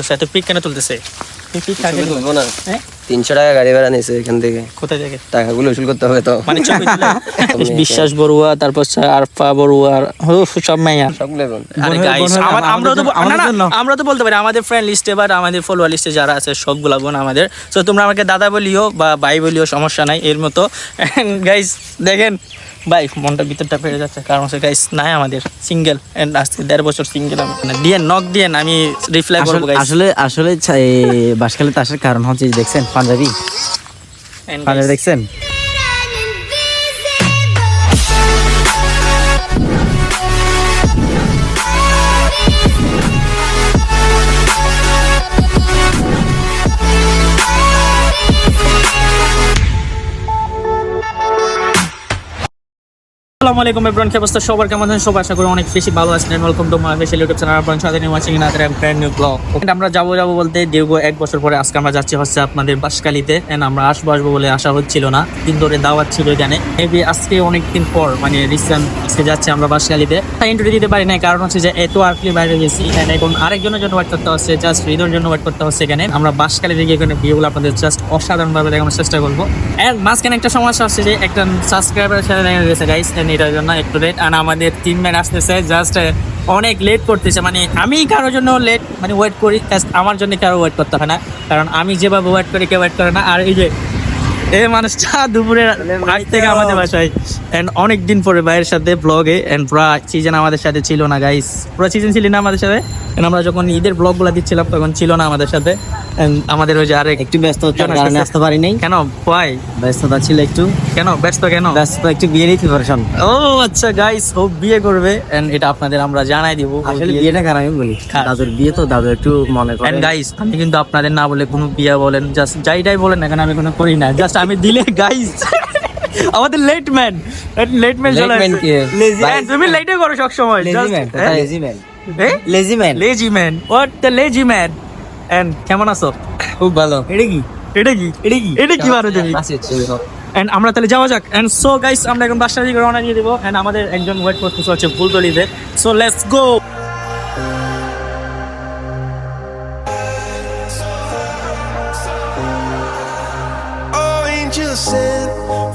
সমস্যা, এত পিক কেন তুলতেছে? 300 টাকা গাড়ি ভাড়া নিয়েছে এখান থেকে। কোথায় থেকে? টাকাগুলো উসুল করতে হবে তো। মানে বিশ্বাস বড়ুয়া, তারপর আরফা বড়ুয়া, সব মাইয়া সব লেভেল। আরে গাইস আমরা তো বলতে পারি আমাদের ফ্রেন্ড লিস্টে বা আমাদের ফলোয়ার লিস্টে যারা আছে সবগুলা বোন আমাদের। তো তোমরা আমাকে দাদা বলিও বা ভাই বলিও, সমস্যা নাই এর মতো। গাইস দেখেন ভাই মনটা ভিতরটা পেরে যাচ্ছে, কারণ হচ্ছে গাইস নাই আমাদের সিঙ্গেল, এন্ড আজকে 1.5 বছর সিঙ্গেল। আমি দিয়ে নক দিয়ে আমি রিপ্লাই করব গাইস। আসলে বাসখালীতে আসার কারণ হচ্ছে দেখছেন পাঞ্জাবি দেখছেন। আসসালামু আলাইকুম এভরিওয়ান, কি অবস্থা সবার, কেমন আছেন সবাই? আশা করি অনেক বেশি ভালো আছেন। Welcome to my official YouTube channel আপনারা সাথে নিয়ে watching another brand new blog. আমরা যাবো বলতে দীর্ঘ 1 বছর পরে আজকে আমরা যাচ্ছি হচ্ছে আপনাদের বাসখালীতে। এন্ড আমরা আসবো বলে আশা হচ্ছিল না, দিন ধরে দাওয়াত ছিল এখানে। মেবি আজকে অনেকদিন পর মানে রিসেন্ট আজকে যাচ্ছি আমরা বাসখালীতে। ইন্টারভিউ দিতে পারি না, কারণ হচ্ছে যে এত আর্লি বাইরে গেছি। এন্ড এখন আরেকজনের জন্য ওয়েট করতে হচ্ছে, জাস্ট হৃদয়ের জন্য ওয়েট করতে হচ্ছে এখানে। আমরা বাসখালীতে গিয়ে এখানে ভিউগুলো আপনাদের জাস্ট অসাধারণভাবে দেখানোর চেষ্টা করবো। এন্ড মাঝখানে একটা সমস্যা হচ্ছে যে একটা সাবস্ক্রাইবার চ্যানেল গেছে গাইস, এন্ড এটার জন্য একটু লেট। আর আমাদের টিমমেট আসতেছে জাস্ট অনেক লেট করতেছে। মানে আমি কারোর জন্য লেট মানে ওয়েট করি, আমার জন্য কারো ওয়েট করতে হয় না, কারণ আমি যেভাবে ওয়েট করি কেউ ওয়েট করে না। আর এই যে এই মানুষটা দুপুরে আজ থেকে আমাদের বাসায়, এন্ড অনেক দিন পরে ভাইয়ের সাথে ব্লগে। এন্ড পুরা সিজন আমাদের সাথে ছিল না গাইস, পুরো সিজন ছিল না আমাদের সাথে। আমরা যখন ঈদের ব্লগগুলো দিচ্ছিলাম তখন ছিল না আমাদের সাথে। আমাদের ওই যে আরেক একটু ব্যস্ততার কারণে আসতে পারি নাই। কেন ভাই? ব্যস্ততা ছিল একটু। কেন ব্যস্ত? ব্যস্ততা একটু বিয়েরই প্রিপারেশন। ও আচ্ছা গাইস, ও বিয়ে করবে এন্ড এটা আপনাদের আমরা জানাই দিব। আসলে বিয়েটা কারণ আমি বলি দাদুর বিয়ে, তো দাদু একটু মনে করে। এন্ড গাইস আমি কিন্তু আপনাদের না বলে কোনো বিয়ে বলেন জাস্ট যাইটাই বলেন, এখানে আমি কোনো করি না, জাস্ট আমি দিলে গাইস আমাদের লেট ম্যান চলে তুমি লেটে করো সব সময়। Lazy man what the lazy man. And কেমন আছো? খুব ভালো। এটা কি বারো তুমি? এন্ড আমরা তাহলে যাওয়া যাক। এন্ড সো গাইস আমরা এখন বাসা থেকে রওনা দিয়ে দেবো। এন্ড আমাদের একজন ওয়েট করতেছে হচ্ছে ফুলতলিতে। So let's go. Sent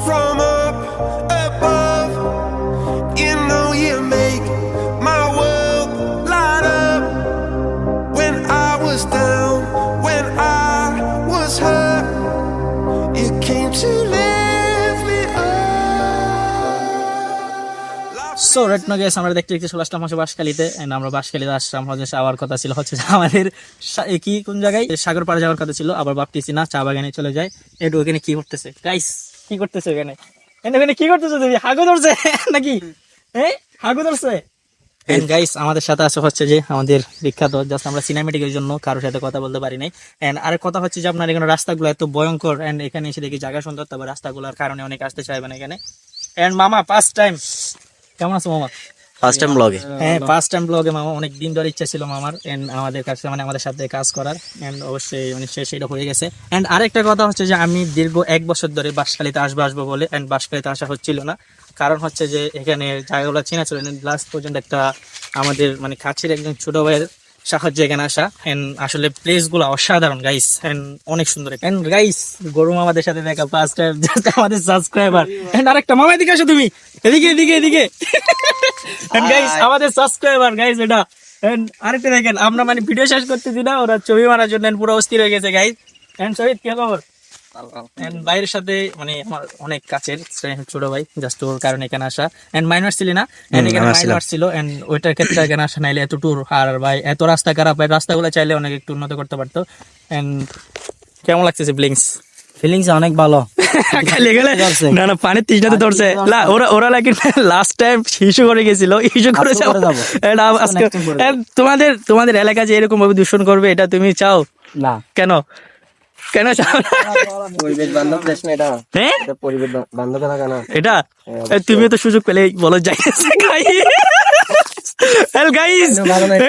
from up above, you know you make my world light up. When I was down, when I was hurt, you came to lift me up. So right now guys আমরা দেখতে চলে আসলাম হচ্ছে বাসখালীতে। And আমরা বাসখালীতে আসলাম হচ্ছে যাওয়ার কথা ছিল হচ্ছে আমাদের কি কোন জায়গায় সাগর পাড়ে যাওয়ার কথা ছিল, আবার ভাবতেছি না চা বাগানে চলে যায়। একটু ওখানে কি করতেছে গাইস? কি করতেছে ওখানে? এখানে কি করতেছো তুমি? হাগু ধরছে নাকি? হাগু ধরছে। এন্ড গাইস আমাদের সাথে আছে হচ্ছে যে আমাদের বিখ্যাত, জাস্ট আমরা সিনেমেটিকের জন্য কারোর সাথে কথা বলতে পারি নাই। এন্ড আরেক কথা হচ্ছে যে আপনার এখানে রাস্তাগুলো এত ভয়ঙ্কর। এন্ড এখানে এসে দেখি জায়গা সুন্দর, তবে রাস্তাগুলোর কারণে অনেক আসতে চাইবে না এখানে। এন্ড মামা ফার্স্ট টাইম, কেমন আছো মামা? ফার্স্ট টাইম ব্লগে। হ্যাঁ ফার্স্ট টাইম ব্লগে মামা। অনেক দিন ধরে ইচ্ছা ছিল মামার এন্ড আমাদের কাছে মানে আমাদের সাথে কাজ করার। এন্ড অবশ্যই মানে সেটা হয়ে গেছে। এন্ড আরেকটা কথা হচ্ছে যে আমি দীর্ঘ 1 বছর ধরে বাসখালীতে আসবো বলে এন্ড বাসখালীতে আসা হচ্ছিল না, কারণ হচ্ছে যে এখানে জায়গাগুলো চেনা ছিল। লাস্ট পর্যন্ত একটা আমাদের মানে কাছের একজন ছোট ভাইয়ের সাহায্যে এখানে আসা। এন্ড আসলে প্লেস গুলা অসাধারণ গাইস, এন্ড অনেক সুন্দর। এন্ড গাইস গরু আমাদের সাথে দেখা ফার্স্ট টাইম, জাস্ট আমাদের সাবস্ক্রাইবার। এন্ড আরেকটা মামা এদিকে আসো তুমি, এদিকে। এন্ড গাইস আমাদের সাবস্ক্রাইবার গাইস এটা। এন্ড আরেকটা দেখেন আমরা মানে ভিডিও শেষ করতেছি না, ওরা ছবি মারার জন্য পুরো অস্থির হয়ে গেছে গাইস। এন্ড শহীদ কি খবর? এন্ড ভাইয়ের সাথে মানে আমার অনেক কাছের ছোট ভাই, জাস্ট ওর কারণে এখানে আসা। এন্ড মাইনর ছিল না, এন্ড এখানে মাইনর ছিল। এন্ড ওইটার ক্ষেত্রে এখানে আসা নাইলে এত ট্যুর। আর ভাই এত রাস্তা খারাপ, রাস্তাগুলো চাইলে অনেক একটু উন্নত করতে পারতো। এন্ড কেমন লাগতেছে ফিলিংস অনেক ভালো। না পানির তৃষ্ণাতে ধরছে। ওরা লাগে লাস্ট টাইম ইস্যু করে গেছিল, ইস্যু করে তোমাদের এলাকা যে এরকম ভাবে দূষণ করবে এটা তুমি চাও না? কেন চাও না? পরিবেশ বান্ধব দেশ না এটা। হ্যাঁ পরিবেশ বান্ধব থাকা না এটা। তুমিও তো সুযোগ পেলে বলো যাই।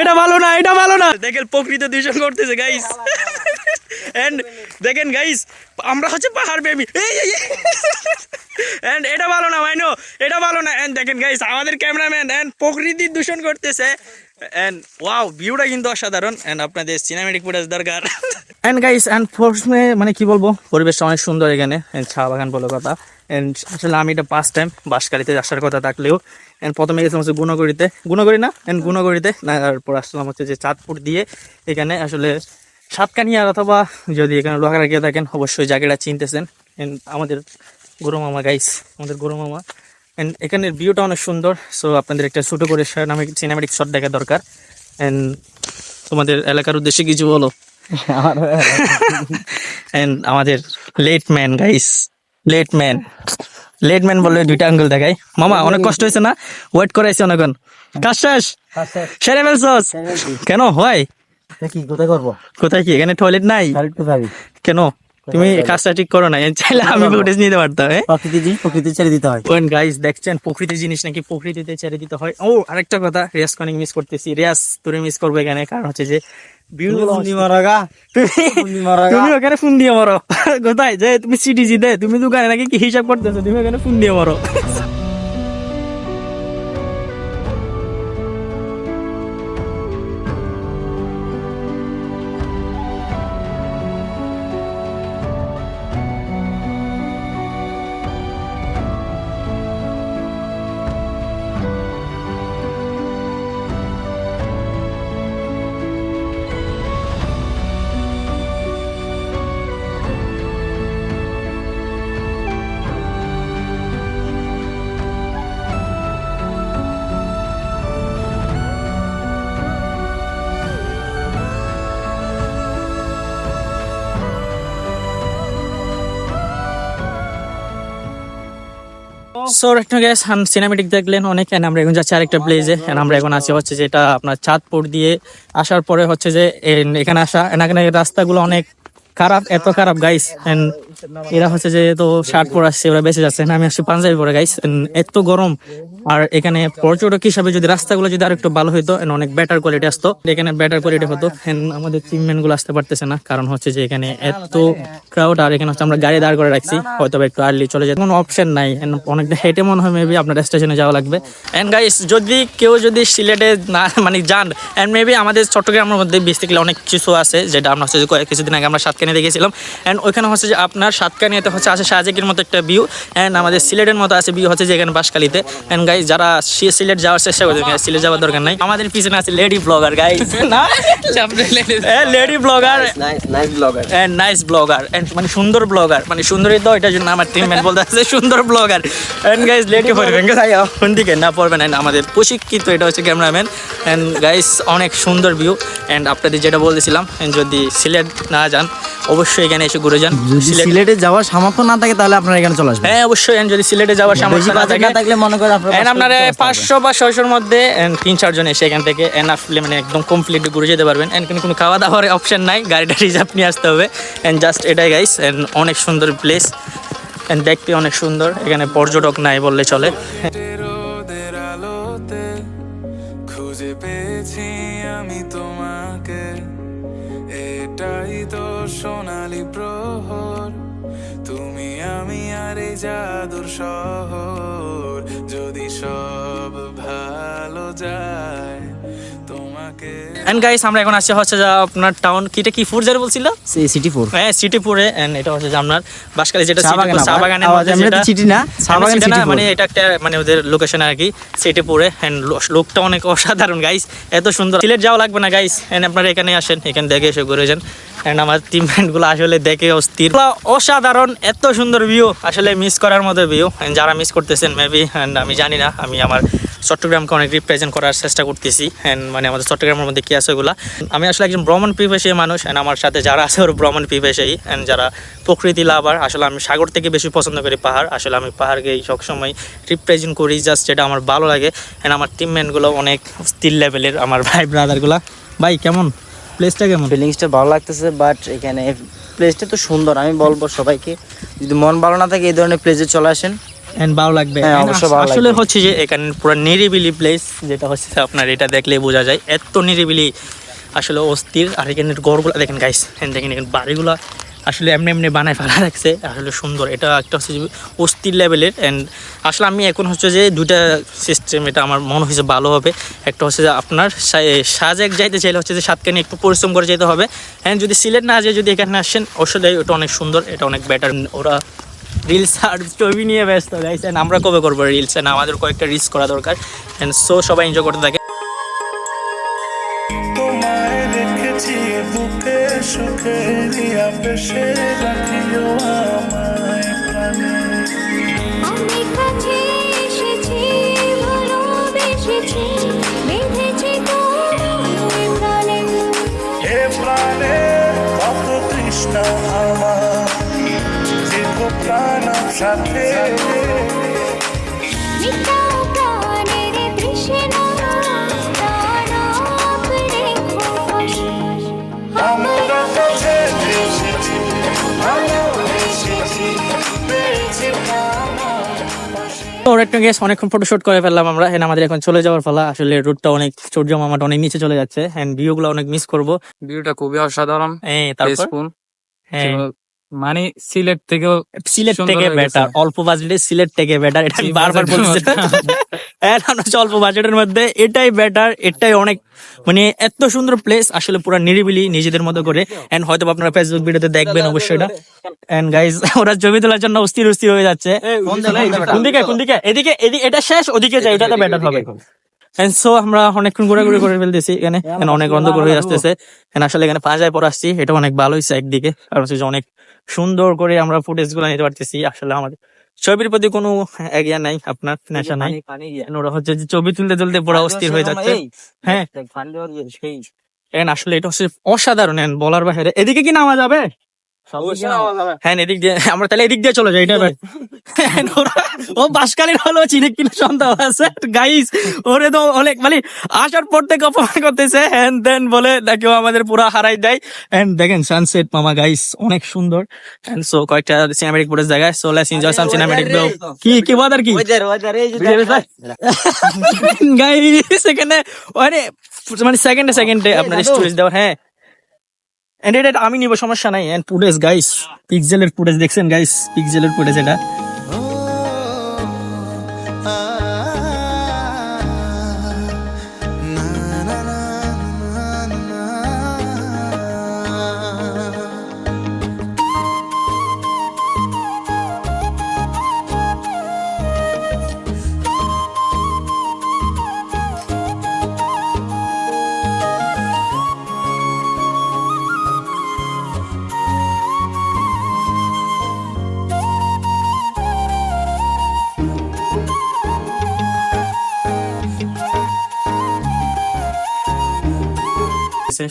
এটা ভালো না, দেখেন প্রকৃত দূষণ করতেছে গাইস। এন্ড দেখেন গাইস আমরা হচ্ছে পাহাড় বেবি এন্ড এটা ভালো না ভাই নো এটা ভালো না এন্ড দেখেন গাইস আমাদের ক্যামেরাম্যান এন্ড প্রকৃতি দূষণ করতেছে এন্ড ওয়াও ভিউটা কিন্তু অসাধারণ এন্ড আপনাদের সিনেমেটিক ফুটেজ দরকার এন্ড গাইস এন্ড প্রথমে মানে কি বলবো পরিবেশটা অনেক সুন্দর এখানে এন্ড চা বাগান বলে কথা এন্ড আসলে আমি এটা ফার্স্ট টাইম বাঁশখালীতে আসার কথা থাকলেও এন্ড প্রথমে গেছিলাম হচ্ছে গুণগড়ি না এন্ড গুণগড়িতে তারপর আসলাম হচ্ছে যে চাঁদপুর দিয়ে এখানে আসলে সাতকানিয়ার অথবা যদি এখানে লোহাগাড়া গিয়ে থাকেন অবশ্যই জায়গাটা চিনতেছেন এন্ড আমাদের গরু মামা গাইস আমাদের গরু মামা এন্ড এখানের ভিউটা অনেক সুন্দর সো আপনাদের একটা ছোটো করে সিনেমেটিক শট দেখা দরকার এন্ড তোমাদের এলাকার উদ্দেশ্যে কিছু বলো এন্ড আমাদের লেট ম্যান বললে দুইটা আঙ্গুল দেখাই মামা অনেক কষ্ট হয়েছে না ওয়েট করাইছে অনেকক্ষণ কাজ শেষ সেরে ফেলছস কেন হয় কি কোথায় করবো কোথায় কি এখানে টয়লেট নাই কেন তুমি কাজটা ঠিক করো না চাইলে আমি ফুটেজ নিতে পারতাম প্রকৃতি ছেড়ে দিতে হয় ওয়েন গাইস দেখছেন প্রকৃতির জিনিস নাকি প্রকৃতিতে ছেড়ে দিতে হয় ও আরেকটা কথা রিয়াজ কনিক মিস করতেছি রিয়াজ তোরে মিস করবো এখানে কারণ হচ্ছে যে তুমি ওখানে ফোন দিয়ে মারো কোথায় যে তুমি সিটিজি দে তুমি দোকানে নাকি কি হিসাব করতেছো তুমি ওখানে ফোন দিয়ে মারো so right now guys cinematic দেখলেন অনেক এন্ড আমরা এখন যাচ্ছি আরেকটা প্লেসে এন্ড আমরা এখন আছি হচ্ছে যেটা আপনার চাঁদপুর দিয়ে আসার পরে হচ্ছে যে এখানে আসা এখানে রাস্তাগুলো অনেক খারাপ এত খারাপ গাইস এন্ড এরা হচ্ছে যে তো শার্ট পরে আসছে ওরা বেঁচে যাচ্ছে আমি আসছি পাঞ্জাবি পরে গাইস এত গরম আর এখানে পর্যটক হিসাবে যদি রাস্তাগুলো যদি আরেকটু ভালো হইতো অনেক বেটার কোয়ালিটি আসতো এখানে বেটার কোয়ালিটি হতো আমাদের টিমম্যান গুলো আসতে পারতেছে না কারণ হচ্ছে যে এখানে এত ক্রাউড আর এখানে হচ্ছে আমরা গাড়ি দাঁড় করে রাখছি হয়তো একটু আর্লি চলে যায় কোনো অপশন নাই অনেকটা হেঁটে মনে হয় মেবি আপনার স্টেশনে যাওয়া লাগবে এন্ড গাইস যদি কেউ যদি সিলেটে না মানে যান এন্ড মেবি আমাদের চট্টগ্রামের মধ্যে বেসিক্যালি অনেক কিছু আছে যেটা আমরা হচ্ছে যে কিছুদিন আগে আমরা সাতকানিয়া দেখেছিলাম এন্ড ওইখানে হচ্ছে যে আপনার সাতকানিয়াতে হচ্ছে আছে শাহজাকির মতো একটা ভিউ এন্ড আমাদের সিলেটের মতো আছে ভিউ হচ্ছে যে এখানে বাঁশখালীতে এন্ড গাইস যারা সিলেট যাওয়ার চেষ্টা করছেন সিলেট যাওয়ার দরকার নাই আমাদের পিছনে আছে লেডি ব্লগার গাইস না lady blogger nice blogger and মানে সুন্দর ব্লগার মানে সুন্দরই তো এটার জন্য আমার টিম ম্যান বলতে আছে সুন্দর ব্লগার এন্ড গাইস লেডি পড়বেন কোন দিকে না পড়বেন এন্ড আমাদের প্রশিক্ষিত এটা হচ্ছে ক্যামেরাম্যান এন্ড গাইস অনেক সুন্দর ভিউ এন্ড আপনাদের যেটা বলতেছিলাম যদি সিলেট না যান অবশ্যই এখানে এসে ঘুরে যান সিলেটে যাওয়ার সামর্থ্য না থাকে তাহলে আপনারা এখানে চলে আসবেন হ্যাঁ অবশ্যই যদি সিলেটে যাওয়ার সামর্থ্য না থাকলে মনে করেন আপনারা 500 বা 600 মধ্যে 3-4 জন এসে এখান থেকে এনাফ মানে একদম কমপ্লিটলি ঘুরে যেতে পারবেন এন্ড কোনো খাওয়া দাওয়ার অপশন নাই গাড়িটা রিজার্ভ নিয়ে আসতে হবে এন্ড জাস্ট এটাই গাইস এন্ড অনেক সুন্দর প্লেস এন্ড দেখতে অনেক সুন্দর এখানে পর্যটক নাই বললে চলে খুঁজে পেয়েছি আমি তোমাকে এটাই তো সোনালি প্রহর তুমি আমি আর এই জাদুর শহর যদি সব ভালো যায় তোমাকে এন্ড গাইস আমরা এখন আসছে হচ্ছে যে আপনার টাউন কিটা কি ফুরজার বলছিল সিটিপুর হ্যাঁ সিটিপুরে এন্ড এটা হচ্ছে যে আপনার বাঁশখালী যেটা চা বাগানের মধ্যে যেটা সিটি না চা বাগান সিটি মানে এটা একটা মানে ওদের লোকেশন আর কি সিটিপুরে এন্ড লোকটা অনেক অসাধারণ গাইস এত সুন্দর সিলেট যাওয়া লাগবে না গাইস এন্ড আপনারা এখানে আসেন এখানে দেখে এসে ঘুরে যান এন্ড আমার টিমমেট গুলো আসলে দেখে অস্থির অসাধারণ এত সুন্দর ভিউ আসলে মিস করার মতো ভিউ যারা মিস করতেছেন মেবি এন্ড আমি জানি না আমি আমার চট্টগ্রামকে অনেক রিপ্রেজেন্ট করার চেষ্টা করতেছি এন্ড মানে আমাদের চট্টগ্রামের মধ্যে কি আছে ওগুলা আমি আসলে একজন ভ্রমণ পিপাসী মানুষ এন্ড আমার সাথে যারা আছে ওর ভ্রমণ পিপাসী এন্ড যারা প্রকৃতি লাভার আসলে আমি সাগর থেকে বেশি পছন্দ করি পাহাড় আসলে আমি পাহাড়কেই সবসময় রিপ্রেজেন্ট করি জাস্ট যেটা আমার ভালো লাগে এন্ড আমার টিমমেটগুলো অনেক স্থির লেভেলের আমার ভাই ব্রাদারগুলা ভাই কেমন প্লেসটা কেমন ফিলিংসটা ভালো লাগতেছে বাট এখানে প্লেসটা তো সুন্দর আমি বলবো সবাইকে যদি মন ভালো না থাকে এই ধরনের প্লেসে চলে আসেন এন্ড ভালো লাগবে আসলে হচ্ছে যে এখানে পুরো নিরিবিলি প্লেস যেটা হচ্ছে আপনার এটা দেখলেই বোঝা যায় এত নিরিবিলি আসলে অস্থির। আর এখানে ঘরগুলো দেখেন গাইস, দেখেন এখানে বাড়িগুলো আসলে এমনি এমনি বানায় ফেলা রাখছে, আসলে সুন্দর। এটা একটা হচ্ছে যে অস্থির লেভেলের। অ্যান্ড আসলে আমি এখন হচ্ছে যে দুইটা সিস্টেম, এটা আমার মনে হয়েছে ভালো হবে। একটা হচ্ছে যে আপনার সাজেক যাইতে চাইলে হচ্ছে যে সাতকানি একটু পরিশ্রম করে যেতে হবে। অ্যান্ড যদি সিলেট না যায়, যদি এখানে আসেন আসলে ওটা অনেক সুন্দর, এটা অনেক বেটার। ওরা রিলস আর ছবি নিয়ে ব্যস্ত গাইস, অ্যান্ড আমরা কবে করবো রিলস? অ্যান্ড আমাদের কয়েকটা রিলস করা দরকার। অ্যান্ড সো সবাই এনজয় করতে থাকে। তোমায় রেখেছি বুকে সুখে দিয়া পেশে রাখিও আমায় প্রাণে। আমি কাছে এসেছি, ভালোবেসেছি, বেঁধেছি তোমায় প্রাণে। হে প্রাণে কত তৃষ্ণা আমার, দীর্ঘ প্রাণ সাথে। মিটাও প্রাণের তৃষ্ণা, প্রাণ রেখো পাশে। আমরা কাছে এসেছি, ভালোবেসেছি, পেয়েছি প্রাণ পাশে। ওর একটা গেস অনেকক্ষণ ফটোশুট করে ফেললাম আমরা। এন্ড আমাদের এখন চলে যাওয়ার পালা। আসলে রুটটা অনেক, সূর্য মামাটা অনেক নিচে চলে যাচ্ছে। এন্ড ভিউগুলো অনেক মিস করবো। ভিউটা খুবই অসাধারণ, তারপর পেসফুল। হ্যাঁ, মানে সিলেট থেকেও সিলেট সুন্দর থেকে হয়ে গেছে। বেটার, অল্প বাজেটে সিলেট থেকে বেটার, এটা আমি জি, বারবার বাজেটের বলছি। মধ্যে। অল্প বাজেটের মধ্যে এটাই বেটার, এটাই অনেক মানে এত সুন্দর প্লেস, আসলে পুরো নিরিবিলি নিজেদের মতো করে। এন্ড হয়তো আপনারা ফেসবুক ভিডিওতে দেখবেন অবশ্যই এটা। এন্ড গাইজ ওরা ছবি তোলার জন্য অস্থির অস্থির হয়ে যাচ্ছে। কোন দিকে কোন দিকে? এদিকে এদিকে, এটা শেষ, ওদিকে যাই, ওটাতে বেটার হবে। এন্ড সো আমরা অনেকক্ষণ ঘোরাঘুরি করে ফেলতেছি এখানে, অনেক অন্ধকার হয়ে আসতেছে। আসলে এখানে পাঁচায় পর আসছি, এটা অনেক ভালো হয়েছে একদিকে, আর হচ্ছে যে অনেক সুন্দর করে আমরা ফুটেজ গুলো নিতে পারতেছি। আসলে আমাদের ছবির প্রতি কোনো এগিয়া নাই, আপনার নেশা নাই। ওরা হচ্ছে যে ছবি তুলতে তুলতে পুরো অস্থির হয়ে যাচ্ছে। হ্যাঁ, আসলে এটা হচ্ছে অসাধারণ, বলার বাইরে। এদিকে কি নামা যাবে? হ্যাঁ, এদিক দিয়ে আমরা তাহলে এদিক দিয়ে চলে যাই। এটা ও বাসকালীন হলো চিনে কিনা সন্দেহ আছে গাইস। ওরে তো অনেক মানে আসার পর থেকে অপমান করতেছে, হ্যান দেন বলে দেখো আমাদের পুরা হারাই দেয়। এন্ড দেখেন সানসেট মামা গাইস অনেক সুন্দর। এন্ড সো কয়েকটা সিনেম্যাটিক ফুটেজ জায়গায়, so let's enjoy some cinematic view. কি ওয়েদার কি গাইস এখানে মানে সেকেন্ডে আপনার স্টোরিজ দেওয়া। হ্যাঁ, এন্ড এটা আমি নিব, সমস্যা নাই। এন্ড ফুটেজ গাইস, পিক্সেলের ফুটেজ দেখছেন গাইস, পিক্সেলের ফুটেজ এটা।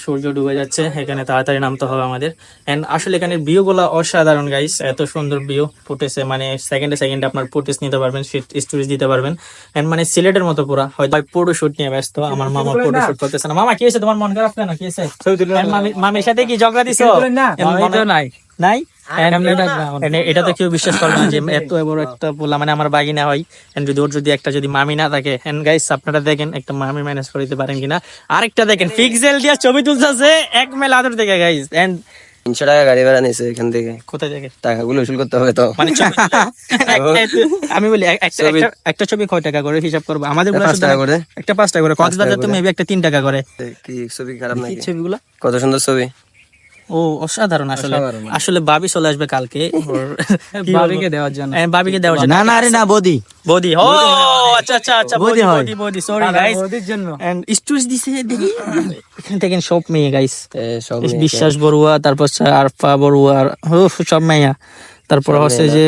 সূর্য ডুবে যাচ্ছে, এখানে তাড়াতাড়ি নামতে হবে আমাদের। এন্ড আসলে এখানে ভিউ গুলা অসাধারণ গাইস, এত সুন্দর ভিউ ফুটেছে, মানে সেকেন্ডে আপনার ফুটেজ নিতে পারবেন, স্টোরিজ দিতে পারবেন। এন্ড মানে সিলেটের মতো পুরা। হয়তো ফটো শুট নিয়ে ব্যস্ত, আমার মামা ফটো শুট করতেছে না। মামা কি হয়েছে, তোমার মন খারাপ কেন, কি হয়েছে? মামির সাথে কি ঝগড়া দিছো? নাই। এটা তো কেউ বিশ্বাস করবে না যে এত বড় একটা পোলা মানে আমার বাগিনা হয়। যদি ওর যদি একটা যদি মামি না থাকে, এন্ড গাইস আপনারা দেখেন একটা মামি ম্যানেজ করে দিতে পারেন কিনা। আরেকটা দেখেন পিক্সেল দিয়ে ছবি তুলতেছে এক মেল আদর থেকে গাইস। এন্ড 300 টাকা গাড়ি ভাড়া নিছে এখান থেকে। কোথায় থেকে টাকাগুলো উসুল করতে হবে তো। মানে আমি বলি একটা ছবি কয় টাকা করে হিসাব করবো? আমাদের 5 টাকা করে, একটা 5 টাকা করে, কক্সবাজার তো মেবি একটা 3 টাকা করে। কি ছবি খারাপ নাকি? ছবিগুলো কত সুন্দর ছবি। ও অসাধারণ। আসলে ভাবি চলে আসবে কালকে ভাবিকে দেওয়ার জন্য। ভাবিকে দেওয়ার জন্য। না আরে না বৌদি ও আচ্ছা বৌদি হয়। বৌদি সরি গাইস। ওদের জন্য এন্ড স্টুজ দিছে দেখি এখান থেকে সব মেয়ে গাইস, সব বিশ্বাস বড়ুয়া, তারপর আরফা বড়ুয়া, সব মেয়া, তারপর হচ্ছে যে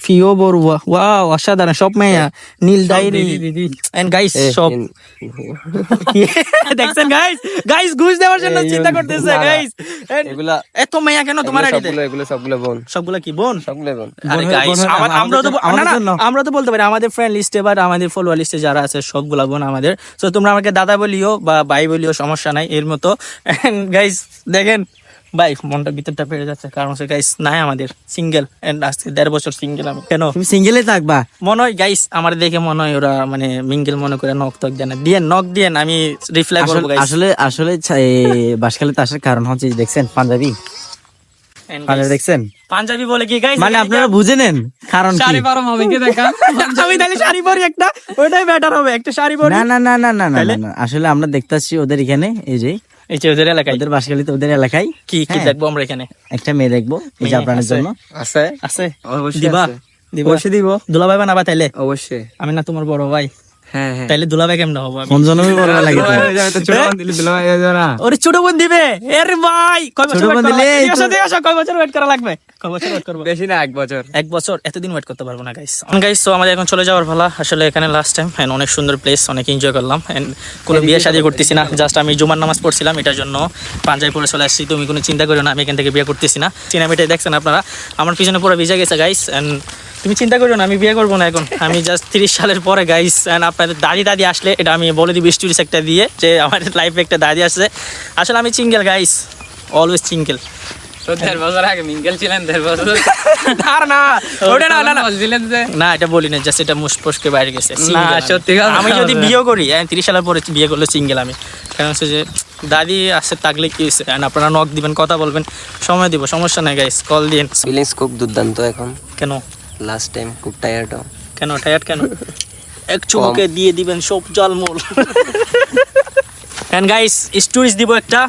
ফিও বড়ুয়া, ওয়াও অসাধারণ সব মেয়া, নীল ডায়েরি এন্ড গাইস সব দেখছেন গাইস ঘুষ দেওয়ার জন্য চিন্তা করতেছে গাইস। এগুলা এত মেয়া কেন তোমার আইডিতে? এগুলো সবগুলো বোন, সবগুলা কি বোন? সবগুলো বোন। আরে গাইস আমরা তো বলতে পারি আমাদের ফ্রেন্ড লিস্টে বা আমাদের ফলোয়ার লিস্টে যারা আছে সবগুলা বোন আমাদের। তো তোমরা আমাকে দাদা বলিও বা ভাই বলিও, সমস্যা নাই এর মতো। গাইস দেখেন ভাই মনটা ভিতরটা পেরে যাচ্ছে, কারণ হচ্ছে গাইস নাই আমাদের সিঙ্গেল, এন্ড আজকে 1.5 বছর সিঙ্গেল আমি। কেন তুমি সিঙ্গেলে থাকবা? মনে হয় গাইস আমার দেখে মনে হয় ওরা মানে মিঙ্গেল মনে করে নক টক দেন, নক দিয়েন, আমি রিপ্লাই করবো গাইস। আসলে আসলে বাসখালীতে আসার কারণ হচ্ছে যে দেখছেন পাঞ্জাবি দেখছেন, পাঞ্জাবি বলে কি গাইস, মানে আপনারা বুঝে নেন কারণ কি? শাড়ি পরো মামিকে দেখা। আমি তাহলে শাড়ি পরি একটা, ওইটাই বেটার হবে, একটা শাড়ি পরি। না না না না না না না, আসলে আমরা দেখতেছি ওদের এখানে, এই যে এই যে ওদের এলাকায় ওদের বাসখালীতে ওদের এলাকায় কি কি হ্যাঁ, দেখবো আমরা এখানে? একটা মেয়ে দেখবো এই যে আপনার জন্য। আছে আছে অবশ্যই দিবা? আছে। দিবা? অবশ্যই দিব। দুলাভাই বানাবা তাইলে? অবশ্যই। আমি না তোমার বড় ভাই, হ্যাঁ হ্যাঁ। তাইলে দুলাভাই কেমন হবো আমি? কোন জন্মে বড় লাগে তো? ওরে ছোট বোন দিবে? আরে ভাই কয় বছর ছোট বোন wait দিলে করা- এই এদিকে আসো, তো- এদিকে আসো, কয় বছর ওয়েট করা লাগবে? কয় বছর ওয়েট করবো? বেশি না 1 বছর। 1 বছর? এতদিন ওয়েট করতে পারবো না গাইস। তো আমাদের এখন চলে যাওয়ার পালা। আসলে এখানে লাস্ট টাইম অনেক সুন্দর প্লেস, অনেক এনজয় করলাম, এন্ড কোনো বিয়ে শাদী করতেছি না, জাস্ট আমি জুমার নামাজ পড়ছিলাম, এটার জন্য পাঞ্জাবি পরে চলে আসছি। তুমি কোনো চিন্তা করো না, আমি এখান থেকে বিয়ে করতেছি না। সিনেমাটাই দেখছেন আপনারা, আমার পিছনে পুরো ভিজে গেছে গাইস, এন্ড তুমি চিন্তা করো না, আমি বিয়ে করবো না এখন, আমি জাস্ট 30 সালের পরে গাইস। এন্ড আপনাদের দাদি আসলে এটা আমি বলে দিবি স্টোরিজ একটা দিয়ে, যে আমার লাইফে একটা দাদি আসছে। আসলে আমি সিঙ্গেল গাইস, অলওয়েজ সিঙ্গেল। তো 1.5 বছর আগে মিঙ্গেল ছিলেন, 1.5 বছর আর না ওটা না না না বলছিলেন যে না, এটা বলি না, জাস্ট এটা মুসপসকে বাইরে গেছে। না, Single আমি। সত্যি কথা আমি যদি বলতে। বিয়ে করি 30 সালের পরে বিয়ে করলে সিঙ্গেল আমি, কারণ হচ্ছে যে দাদি আসে থাকলে কি হয়েছে, আপনারা নক দিবেন, কথা বলবেন, সময় দিব, সমস্যা নাই গাইস, কল দিন। ফিলিংস খুব দুর্দান্ত এখন। কেন লাস্ট টাইম খুব টায়ার্ড। কেন টায়ার্ড কেন? এক চুমুকে দিয়ে দিবেন সব জলমূল। এন্ড গাইস স্টোরিজ দিব একটা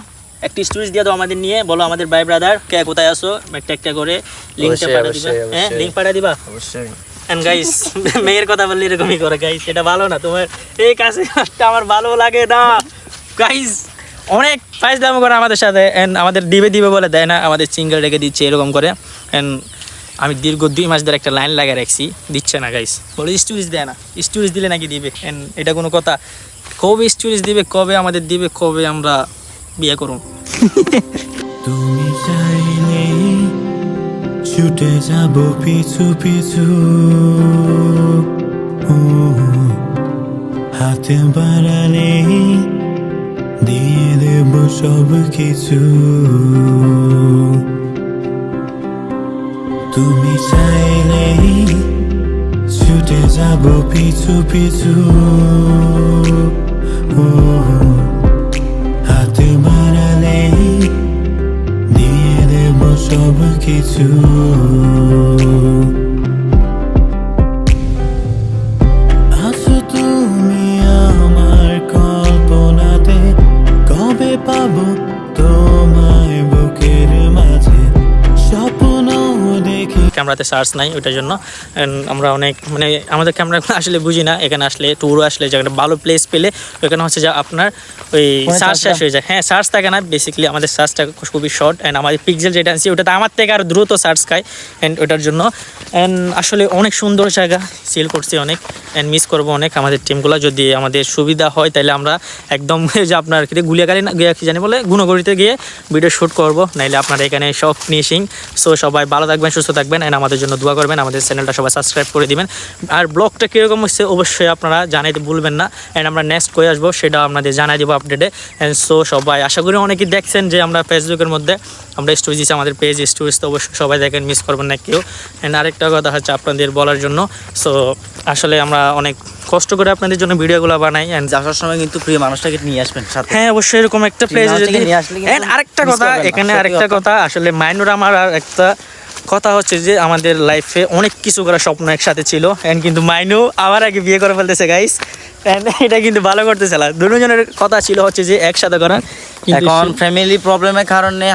স্টোরিজ দিয়ে দাও আমাদের নিয়ে, বলো আমাদের ভাই ব্রাদার কে কোথায় আসো, একটা করে লিংকটা অবশ্যই, পাঠিয়ে দিবা। অবশ্যই, হ্যাঁ অবশ্যই। লিংক পাঠিয়ে দিবা। অবশ্যই। এন্ড গাইস মেয়ের কথা বললে এরকমই করে গাইস, এটা ভালো না, তোমার এই কাজটা আমার ভালো লাগে না গাইস। অনেক প্রাইস দাম করে আমাদের সাথে, এন্ড আমাদের দিবে বলে দেয় না, আমাদের সিঙ্গেল রেখে দিচ্ছে এরকম করে। এন্ড আমি দীর্ঘ 2 মাস ধরে একটা লাইন লাগিয়ে রাখছি, দিচ্ছে না গাইস, বলে স্টোরিজ দেয় না, স্টোরিজ দিলে নাকি দিবে। এন্ড এটা কোনো কথা? কবে স্টোরিজ দিবে, কবে আমাদের দিবে, কবে আমরা বিয়ে করুন? তুমি চাইলে ছুটে যাব পিছু পিছু, ও, হাতে বাড়ালে দিয়ে দেব সব কিছু। তুমি চাইলে ছুটে যাব পিছু পিছু, ও, হাতে বাড়ালে দিয়ে দেব সব কিছু। আছো তুমি আমার কল্পনাতে, কবে পাবো তোমায় বুকের মাঝে, স্বপ্ন দেখি। ক্যামেরাতে সার্চ নাই ওইটার জন্য। And আমরা অনেক মানে আমাদের ক্যামেরা আসলে বুঝি না, এখানে আসলে ট্যুর আসলে যেখানে ভালো প্লেস পেলে ওইখানে হচ্ছে যে আপনার ওই সার্চ শেষ হয়ে যায়। হ্যাঁ সার্চ থাকে না, বেসিক্যালি আমাদের সার্চটা খুবই শর্ট, অ্যান্ড আমাদের পিক্সেল যেটা আনছি ওটাতে আমার থেকে আরও দ্রুত সার্চ খায়, অ্যান্ড ওটার জন্য। অ্যান্ড আসলে অনেক সুন্দর জায়গা, সিল করছি অনেক, অ্যান্ড মিস করবো অনেক আমাদের টিমগুলো। যদি আমাদের সুবিধা হয় তাহলে আমরা একদম যে আপনার গুলিয়াগাড়ি না কি জানি বলে গুণগড়িতে গিয়ে ভিডিও শ্যুট করবো, নাইলে আপনারা এখানে সব ফিনিশিং। সো সবাই ভালো থাকবেন, সুস্থ থাকবেন, অ্যান্ড আমাদের জন্য দোয়া করবেন, আমাদের চ্যানেলটা সবাই সাবস্ক্রাইব করে দিবেন। আর ব্লগটা কীরকম হচ্ছে অবশ্যই আপনারা জানাইতে ভুলবেন না, অ্যান্ড আমরা নেক্সট করে আসবো সেটা আপনাদের জানাই দেবো আপডেটে। অ্যান্ড সো সবাই আশা করি অনেকেই দেখছেন যে আমরা ফেসবুকের মধ্যে আমরা স্টোরি দিচ্ছি, আমাদের পেজ স্টোরিজ তো অবশ্যই সবাই দেখেন, মিস করবেন না কেউ। অ্যান্ড আরেকটা কথা হচ্ছে আপনাদের বলার জন্য, সো আসলে আমরা অনেক কষ্ট করে আপনাদের জন্য ভিডিওগুলো বানাই, অ্যান্ড আসার সময় কিন্তু প্রিয় মানুষটাকে নিয়ে আসবেন সাথে। হ্যাঁ অবশ্যই এরকম একটা প্লেস যদি নিয়ে আসলে কিন্তু And আরেকটা miss কথা করবেন না, এখানে সত্যি আরেকটা কথা আসলে মাইনুর আমার আর একটা কথা হচ্ছে যে আমাদের লাইফে অনেক কিছু করার স্বপ্ন একসাথে ছিল, এন্ড কিন্তু মাইনু আমার আগে বিয়ে করে ফেলতেছে গাইস, এন্ড এটা কিন্তু ভালো করতেছে না। দুজনের কথা ছিল হচ্ছে যে একসাথে করার, কিন্তু এখন ফ্যামিলি প্রবলেমের কারণে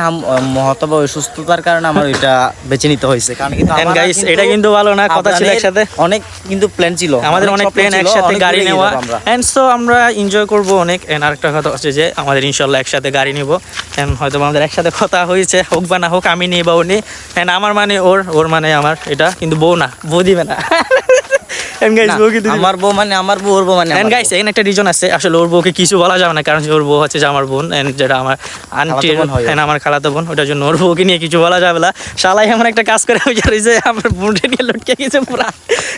অথবা অসুস্থতার কারণে আমার এটা বেছে নিতে হয়েছে, কারণ কিন্তু And আমার guys, এটা কিন্তু ভালো না, কথা ছিল একসাথে। অনেক কিন্তু প্ল্যান ছিল, আমাদের অনেক স্বপ্ন প্ল্যান ছিল, একসাথে অনেক গাড়ি দূরে নেওয়া, গিয়ে যাবো আমরা। এন্ড সো আমরা এনজয় করবো অনেক। এন্ড আরেকটা কথা হচ্ছে যে আমাদের ইনশাল্লাহ একসাথে গাড়ি নিব, এন্ড হয়তো আমাদের একসাথে কথা হয়েছে, হোক বা না হোক, আমি নিই বা ও নিই, এন্ড আমার মানে ওর, ওর মানে আমার, এটা কিন্তু বউ না, বউ দিবে না। And guys, না, বউ কিন্তু দিবে না। আমার বউ মানে আমার বউ, ওর বউ মানে এন্ড আমার গাইস বউ। এখানে একটা রিজন আছে, আসলে ওর বউকে কিছু বলা যাবে না, কারণ ওর বউ হচ্ছে যে আমার বোন, এন্ড যেটা আমার আন্টির বোন হয়। এন্ড আমার খালাতো বোন, ওটার জন্য ওর বউকে নিয়ে কিছু বলা যাবে না। শালাই এমন একটা কাজ করে যে আমার বোনটা নিয়ে লটকে গেছে পুরা,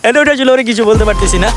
এন্ড ওটার জন্য ওরে কিছু বলতে পারতেছি না।